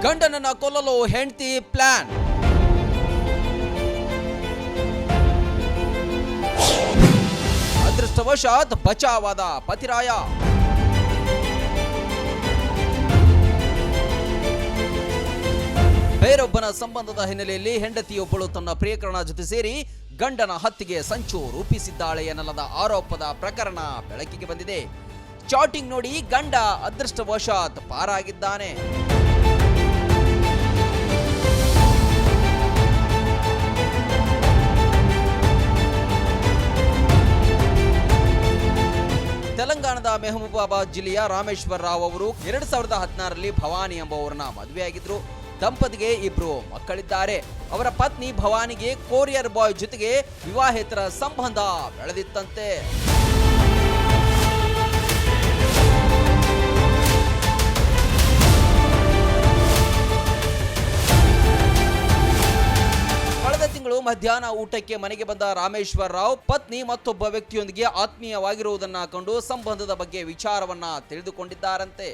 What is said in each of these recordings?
ಗಂಡನನ್ನ ಕೊಲ್ಲಲು ಹೆಂಡತಿ ಪ್ಲಾನ್. ಅದೃಷ್ಟವಶಾತ್ ಬಚಾವಾದ ಪತಿರಾಯ. ಬೇರೊಬ್ಬನ ಸಂಬಂಧದ ಹಿನ್ನೆಲೆಯಲ್ಲಿ ಹೆಂಡತಿಯೊಬ್ಬಳು ತನ್ನ ಪ್ರಿಯಕರನ ಜೊತೆ ಸೇರಿ ಗಂಡನ ಹತ್ಯೆಗೆ ಸಂಚು ರೂಪಿಸಿದ್ದಾಳೆ ಎನ್ನಲಾದ ಆರೋಪದ ಪ್ರಕರಣ ಬೆಳಕಿಗೆ ಬಂದಿದೆ. ಚಾಟಿಂಗ್ ನೋಡಿ ಗಂಡ ಅದೃಷ್ಟವಶಾತ್ ಪಾರಾಗಿದ್ದಾನೆ. ತೆಲಂಗಾಣದ ಮೆಹಬೂಬಾಬಾದ್ ಜಿಲ್ಲೆಯ ರಾಮೇಶ್ವರ ರಾವ್ ಅವರು 2016ರಲ್ಲಿ ಭವಾನಿ ಎಂಬುವರನ್ನ ಮದುವೆಯಾಗಿದ್ರು. ದಂಪತಿಗೆ 2 ಮಕ್ಕಳಿದ್ದಾರೆ. ಅವರ ಪತ್ನಿ ಭವಾನಿಗೆ ಕೊರಿಯರ್ ಬಾಯ್ ಜೊತೆಗೆ ವಿವಾಹೇತರ ಸಂಬಂಧ ಬೆಳೆದಿತ್ತಂತೆ. ಕಳೆದ ತಿಂಗಳು ಮಧ್ಯಾಹ್ನ ಊಟಕ್ಕೆ ಮನೆಗೆ ಬಂದ ರಾಮೇಶ್ವರ ರಾವ್ ಪತ್ನಿ ಮತ್ತೊಬ್ಬ ವ್ಯಕ್ತಿಯೊಂದಿಗೆ ಆತ್ಮೀಯವಾಗಿರುವುದನ್ನ ಕಂಡು ಸಂಬಂಧದ ಬಗ್ಗೆ ವಿಚಾರವನ್ನ ತಿಳಿದುಕೊಂಡಿದ್ದಾರಂತೆ.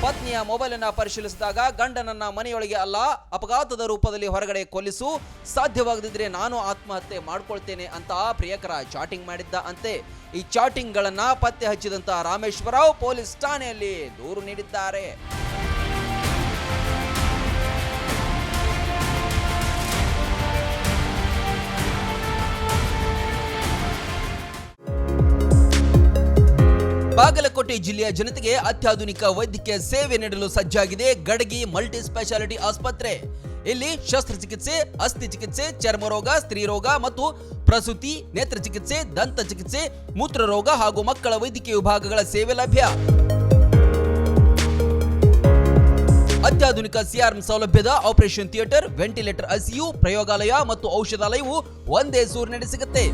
ಪತ್ನಿಯ ಮೊಬೈಲ್ ಅನ್ನ ಪರಿಶೀಲಿಸಿದಾಗ ಗಂಡನನ್ನ ಮನೆಯೊಳಗೆ ಅಲ್ಲ ಅಪಘಾತದ ರೂಪದಲ್ಲಿ ಹೊರಗಡೆ ಕೊಲ್ಲಿಸು, ಸಾಧ್ಯವಾಗದಿದ್ರೆ ನಾನು ಆತ್ಮಹತ್ಯೆ ಮಾಡ್ಕೊಳ್ತೇನೆ ಅಂತ ಪ್ರಿಯಕರ ಚಾಟಿಂಗ್ ಮಾಡಿದ್ದ ಅಂತೆ. ಈ ಚಾಟಿಂಗ್ ಗಳನ್ನ ಪತ್ತೆ ಹಚ್ಚಿದಂತ ರಾಮೇಶ್ವರರಾವ್ ಪೊಲೀಸ್ ಠಾಣೆಯಲ್ಲಿ ದೂರು ನೀಡಿದ್ದಾರೆ. ಬಾಗಲಕೋಟೆ ಜಿಲ್ಲೆಯ ಜನತೆಗೆ ಅತ್ಯಾಧುನಿಕ ವೈದ್ಯಕೀಯ ಸೇವೆ ನೀಡಲು ಸಜ್ಜಾಗಿದೆ ಗಡಗಿ ಮಲ್ಟಿ ಸ್ಪೆಷಾಲಿಟಿ ಆಸ್ಪತ್ರೆ. ಇಲ್ಲಿ ಶಸ್ತ್ರಚಿಕಿತ್ಸೆ, ಅಸ್ಥಿ ಚಿಕಿತ್ಸೆ, ಚರ್ಮರೋಗ, ಸ್ತ್ರೀರೋಗ ಮತ್ತು ಪ್ರಸೂತಿ, ನೇತ್ರ ಚಿಕಿತ್ಸೆ, ದಂತ ಚಿಕಿತ್ಸೆ, ಮೂತ್ರರೋಗ ಹಾಗೂ ಮಕ್ಕಳ ವೈದ್ಯಕೀಯ ವಿಭಾಗಗಳ ಸೇವೆ ಲಭ್ಯ. ಅತ್ಯಾಧುನಿಕ ಸಿಆರ್ಎಂ ಸೌಲಭ್ಯದ ಆಪರೇಷನ್ ಥಿಯೇಟರ್, ವೆಂಟಿಲೇಟರ್, ಐಸಿಯು, ಪ್ರಯೋಗಾಲಯ ಮತ್ತು ಔಷಧಾಲಯವು ಒಂದೇ ಸೂರಿನಡಿ ಸಿಗುತ್ತೆ.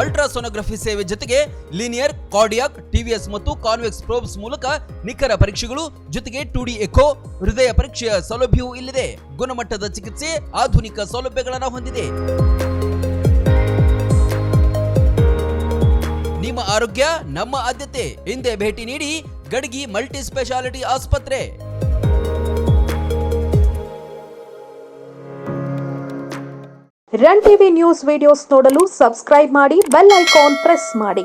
ಅಲ್ಟ್ರಾಸೋನೋಗ್ರಫಿ ಸೇವೆ ಜೊತೆಗೆ ಲೀನಿಯರ್, ಕಾರ್ಡಿಯಾಕ್, ಟಿವಿಎಸ್ ಮತ್ತು ಕಾನ್ವೆಕ್ಸ್ ಪ್ರೋಬ್ಸ್ ಮೂಲಕ ನಿಖರ ಪರೀಕ್ಷೆಗಳು ಜೊತೆಗೆ 2D ಎಕೋ, ಹೃದಯ ಪರೀಕ್ಷೆಯ ಸೌಲಭ್ಯವೂ ಇಲ್ಲಿದೆ. ಗುಣಮಟ್ಟದ ಚಿಕಿತ್ಸೆ, ಆಧುನಿಕ ಸೌಲಭ್ಯಗಳನ್ನು ಹೊಂದಿದೆ. ನಿಮ್ಮ ಆರೋಗ್ಯ ನಮ್ಮ ಆದ್ಯತೆ. ಹಿಂದೆ ಭೇಟಿ ನೀಡಿ ಗಡಗಿ ಮಲ್ಟಿ ಸ್ಪೆಷಾಲಿಟಿ ಆಸ್ಪತ್ರೆ. ರನ್ ಟಿವಿ ನ್ಯೂಸ್ ವಿಡಿಯೋಸ್ ನೋಡಲು ಸಬ್ಸ್ಕ್ರೈಬ್ ಮಾಡಿ, ಬೆಲ್ ಐಕಾನ್ ಪ್ರೆಸ್ ಮಾಡಿ.